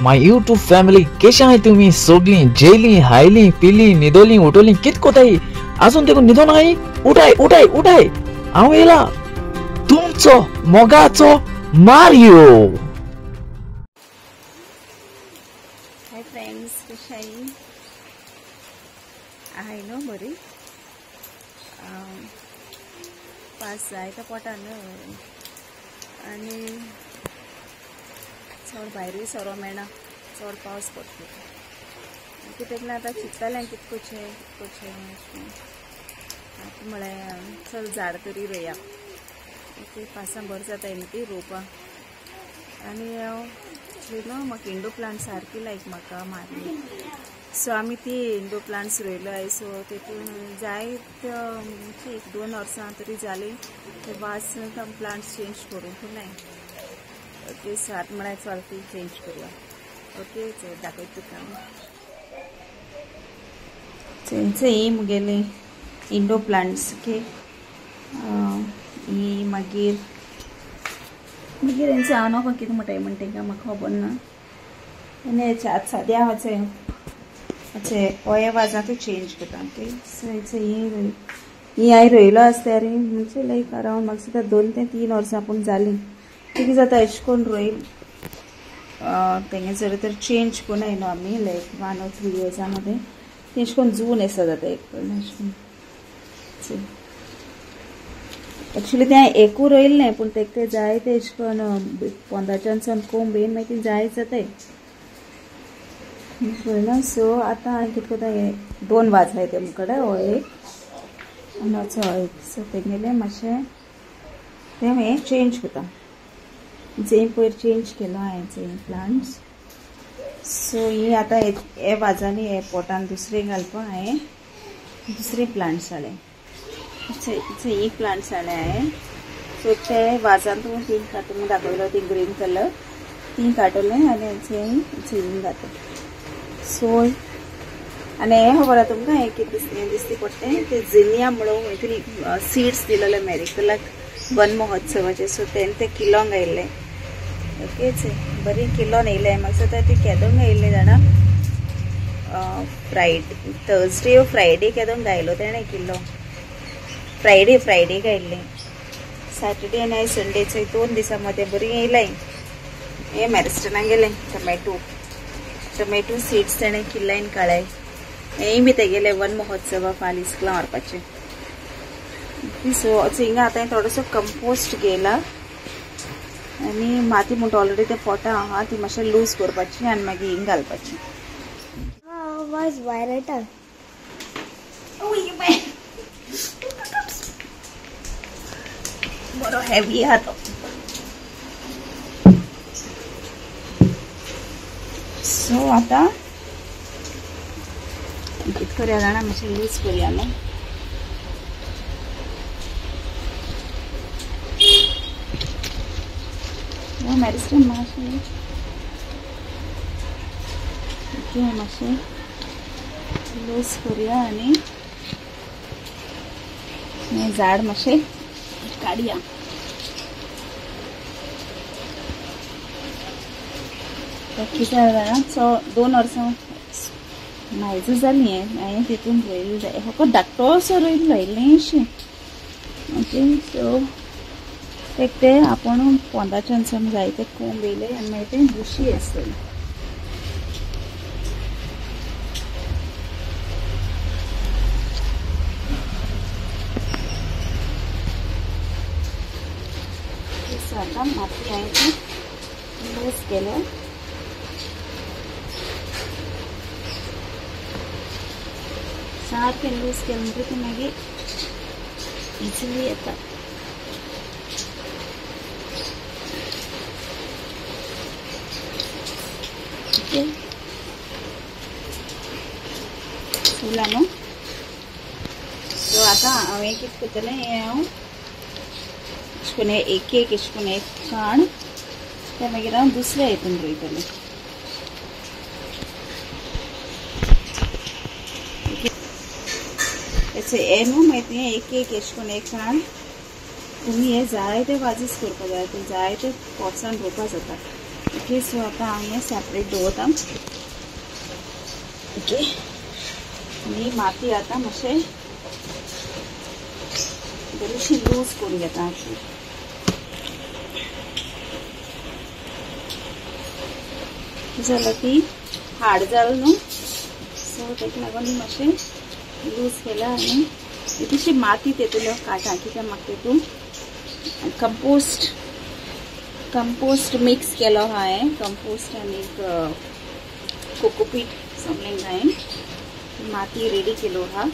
My YouTube family कशा आहे तुम्ही सगळी जेली हायली पिली निदोली उठवली कित कोताई अजून ते निदो नाही उठाय उठाय उठाय हांव येला तुमचो मोगाचो मारियो। हाय फ्रेंड्स, कशा आहे नो बरी पास जायता पोटान आणि चड भायरूय सरो मेळना, चड पावस पडटा कित्याक ना आतां चिंततालें कितकोचें आतां म्हळ्यार चल झाड तरी रोया ते पासां बरें जाता न्ही ती रोवपाक आनी न्हू म्हाका इंडो प्लांट सारकी लायक म्हाका मारली सो आमी ती इंडो प्लांट्स रोयल्याय सो तेतून जायत 1-2 वर्सां तरी जाली ते वास प्लांट्स चेंज करूंक नाय। ओके सो आतां म्हळ्यार चल ती चेंज करूया। ओके चल दाखयता तुका थंयचे ही मुगेली इंडो प्लांट्स ओके ही मागीर हेंचे हांव नोको कितें म्हणटाय म्हण तेंकां म्हाका खबर ना आनी हेचे आतां सद्या हाचे होया वाजांतूय चेंज करता ओके सो हेचे ही हांवें रोयलो आसल्यार म्हणजे लायक अरावंड म्हाका सुद्दां 2 ते 3 वर्सां पूण जालीं कितें जाता अशें करून रोयल तेंगे जर तर चेंज कोनाय न्हू आमी लायक 1 or 3 years मध्ये तेश कोन जून येसा जाता एक करून एक्चुअली ते एकू रोयल न्ही पूण ते जाय ते अशें करून 15च्यान कोंब येवन मागीर ती जायत जाताय ना। सो आतां हांवें कितें कोता हे 2 वाज आहाय ते मुखार हो एक आनी होचो एक सो तेंगेले मातशें ते हांवें चेंज कोता जे पयर चेंज केलो हांवें जे प्लांट्स सो ही आतां हे वाजांनी हे पोटान दुसरे घालपाक हांवें दुसरे प्लांट्स हाडले ही प्लांट्स हाडले हांवें सो ते वाजान तुमी 3 कार्टून दाखयलो ती ग्रीन कलर 3 काडले आनी हें घातले सो आनी हें खबर आहा तुमकां हें कितें दिसती पडटा ते झिनिया म्हणून तरी सीड्स दिलेले मेरिकलाक वन महोत्सवाचे सो ते किलोंक आयिल्ले ओकेच बरी किलोन येयले म्हाका सुद्दां ती केदोंक येयल्ली जाणा थर्सडे ओ फ्रायडे केदोंक गायलो तेणें किलो फ्रायडे गायल्ले सॅटर्डे आनी संडेचे 2 दिसां मध्ये बरी येयलाय हे मॅरिस्टनाक गेले टमॅटो सीड्स तेणें किल्लायन काळाय हेय बी तेगेले वन महोत्सवा फाल्यां इस्कलां व्हरपाचें सो हिंगा आतां थोडोसो कंपोस्ट केला आनी माती म्हणटा ऑलरेडी ते पोटां आहा ती मातशें लूज करपाची आनी मागीर हिंग घालपाची was viral. बरो हेवी आहा तो सो आतां कितें करया जाणा मातशें लूज करया न्हू मॅरिस्टन मातशें ओके मातशें लूज करूया आनी हें झाड मातशें काडया कितें जालें सो 2 वर्सां म्हायज जालीं हांवें तितून रोयल्लें फकत धाकटोसो रोयल्लो इल्लेंशें ओके सो ते आपण 15च्यान जायते कोंब येयले आनी मागीर ते बुशी आसतली आतां माती हांवें लूज केले सारकें लूज केलें म्हणटकीर ती मागीर इजिली येता फुलां न्हू सो आतां हांवें कितें करतलें हें हांव अशें करून एक अशें करून एक काण ते मागीर हांव दुसऱ्या हितून रोयतलें हें न्हू मागीर एक अशें करून एक काण तुमी हे जायते वाजीस करपाक जाय ते जायते पोट्सान रोवपा जाता ओके सो आता हांव सेपरेट दवरता. ओके ही माती आता मातशें बरीशी लूज करून घेता अशी. जाल्यार ती हार्ड जाल न्हू सो तेका लागून ही मातशें लूज केला आनी इतलीशी माती तेतूंतलो काडटा कित्याक म्हाका तेतून कंपोस्ट मिक्स केलो हांवें. कंपोस्ट आनी कोकोपीट समथिंग हांवें माती रेडी केलो आहा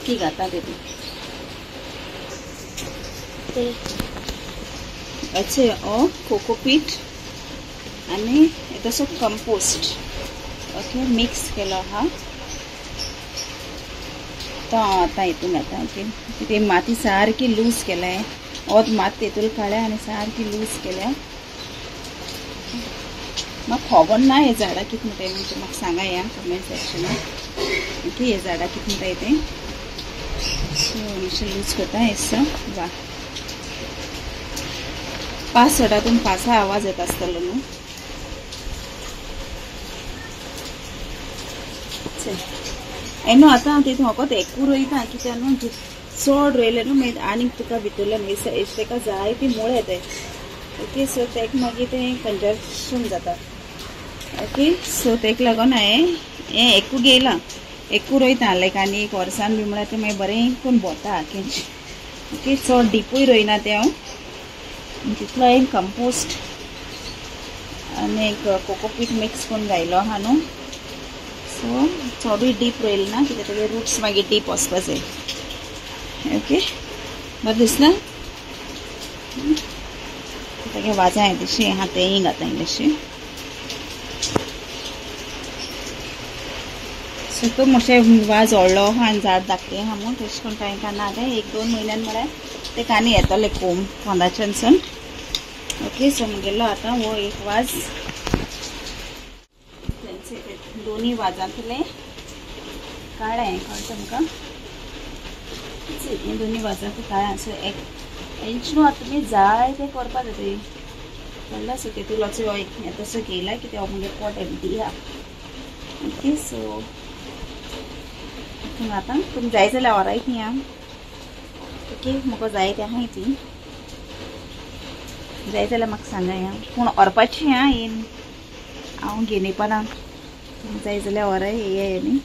ती घालता तेतून. हेचे कोकोपीट आनी तसो कंपोस्ट ओके मिक्स केलो आहा तो आतां हितून घालता. ओके ती माती सारकी लूज केल्या ओत मात तेतून काडल्या आनी सारकी लूज केल्या. म्हाका खबर ना हे झाडां कितें म्हणटाय म्हणजे म्हाका सांगा या कमेंट सेक्शनान. ओके हे झाडां कितें म्हणटाय तें सो मातशें लूज करता हेसो. वा पास झाडातून पासा आवाज येत आसतलो न्हू. न्हू आतां हांव तेतून फकत एकू रोयता कित्याक न्हू चड रोयलें न्हू मागीर आनीक तुका भितरल्यान तेका जायती मुळे येताय. ओके सो तेका मागीर तें कंजशन जाता. ओके सो तेका लागून हांवें हें एकू घेयलां एकू रोयता लायक आनी एक वर्सान बी म्हळ्यार तें मागीर बरें करून भोंवता आखेंच. ओके चड डिपूय रोयना तें हांव तितलो हांवें कंपोस्ट आनी एक कोकोपीट मिक्स करून घायलो आहा न्हू सो चडूय डीप रोयल ना कित्याक तेगे रूट्स मागीर डीप वचपा जाय. ओके बरें दिसना तेगे वाजा येतशी आहा तेंय घाता इल्लेशें. सो तो मातशें वाज व्हडलो आहा आनी झाड धाकटें आहा म्हूण तशें करून तांकां ना तें 1-2 म्हयन्यान म्हळ्यार तें आनी येतलें कोंब पोंदाच्यानसून. ओके सो म्हगेलो आतां हो एक वाज दोनी वाजांतले काळें कळटा तुमकां दोनी वाजांतले काळें सो एक इंच न्हू आतां तुमी जाय तें करपा जाय कळ्ळें. सो तेतूंतलो एक तसो घेयला कित्याक हो म्हगे पोट एम्प्टी आहा. ओके सो आतां तुमकां जाय जाल्यार व्हराय ती आं. ओके म्हाका जाय ती आहाय ती जाय जाल्यार म्हाका सांगाय आं पूण व्हरपाची आं येन हांव घेवन येवपाना जाय जाल्यार व्हराय येया न्ही.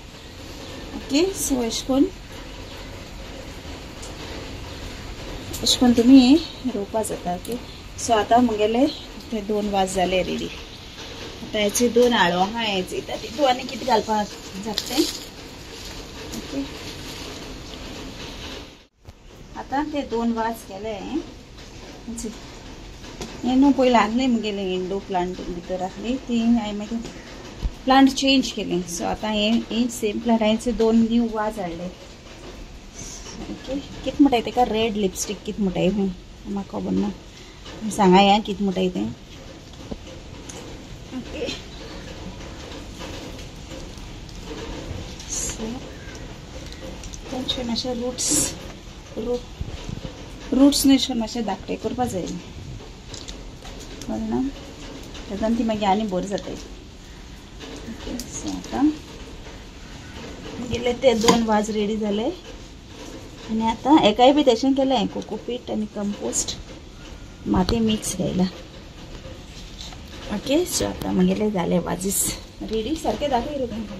ओके सो अशें करून तुमी रोवपा जाता. ओके सो आतां म्हगेले ते 2 वाज जाले रेडी. आतां हेचे 2 आळो आहा हेचे तितून आनी कितें घालपाक जाता ओके आतां ते 2 वाज केले. हें न्हू पयलीं आहली म्हगेली इंडो प्लांट भितर आहली ती हांवें मागीर प्लांट चेंज केली. सो आतां हें सेम प्लांट हांवें 2 न्यू वाज हाडले. ओके कितें म्हणटाय तेका रेड लिपस्टीक कितें म्हणटाय म्हाका खबर ना सांगाय आं कितें म्हणटाय तें. ओके सो तेंचे मातशे रूट्स न्हू अशें मातशें धाकटे करपा जाय कळ्ळें ना तेजान ती मागीर आनी बरी जाताय. ओके सो आतां गेले ते 2 वाज रेडी जाले आनी आतां एकाय बी तशें केलें कोकोपीट आनी कंपोस्ट माती मिक्स घायला. ओके सो आतां म्हगेले जाले वाजीस रेडी सारके दाखय रे तुमकां.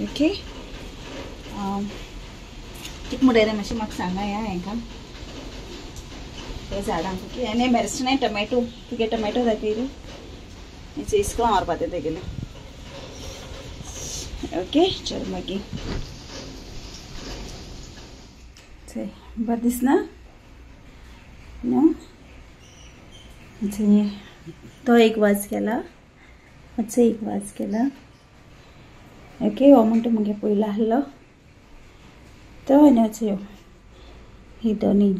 ओके कितें म्हणटाय तें मातशें म्हाका सांगाय आं हांकां ते झाडांक. ओके आनी मेरस्टनाय टमॅटो तुगे टमॅटो दाखय रे हेचे इसको व्हरपा ते तेगेले. ओके चल मागीर बरें दिसना न्हू. तो एक वाज केला मातसो एक वाज केला. ओके हो म्हणटा म्हगे पयलो आहलो तो आनी ह्यो ही दोनी.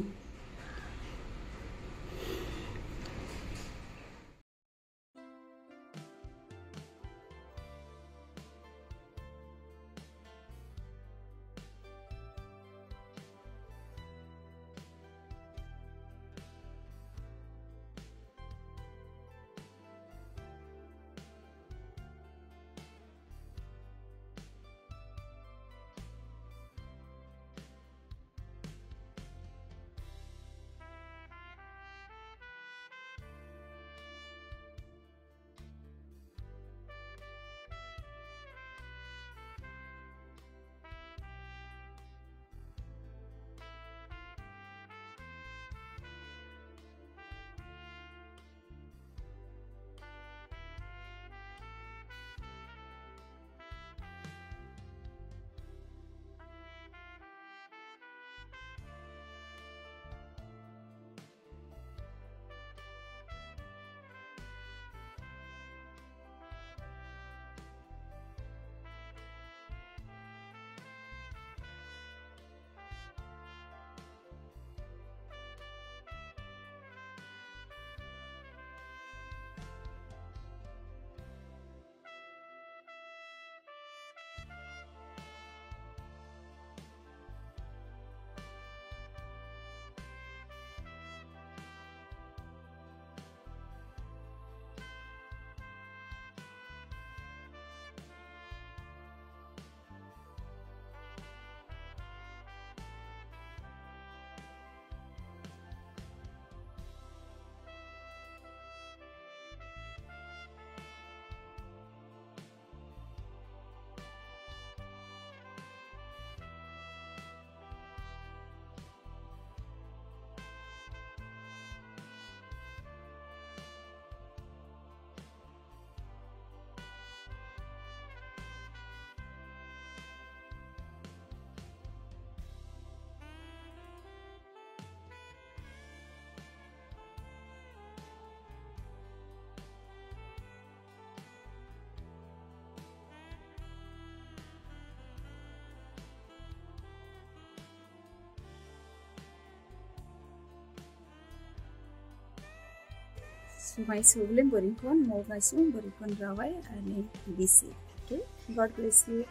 सो माय सगळें बरी कोण मोग आसूं बरी कोण रावाय आनी be safe okay God bless you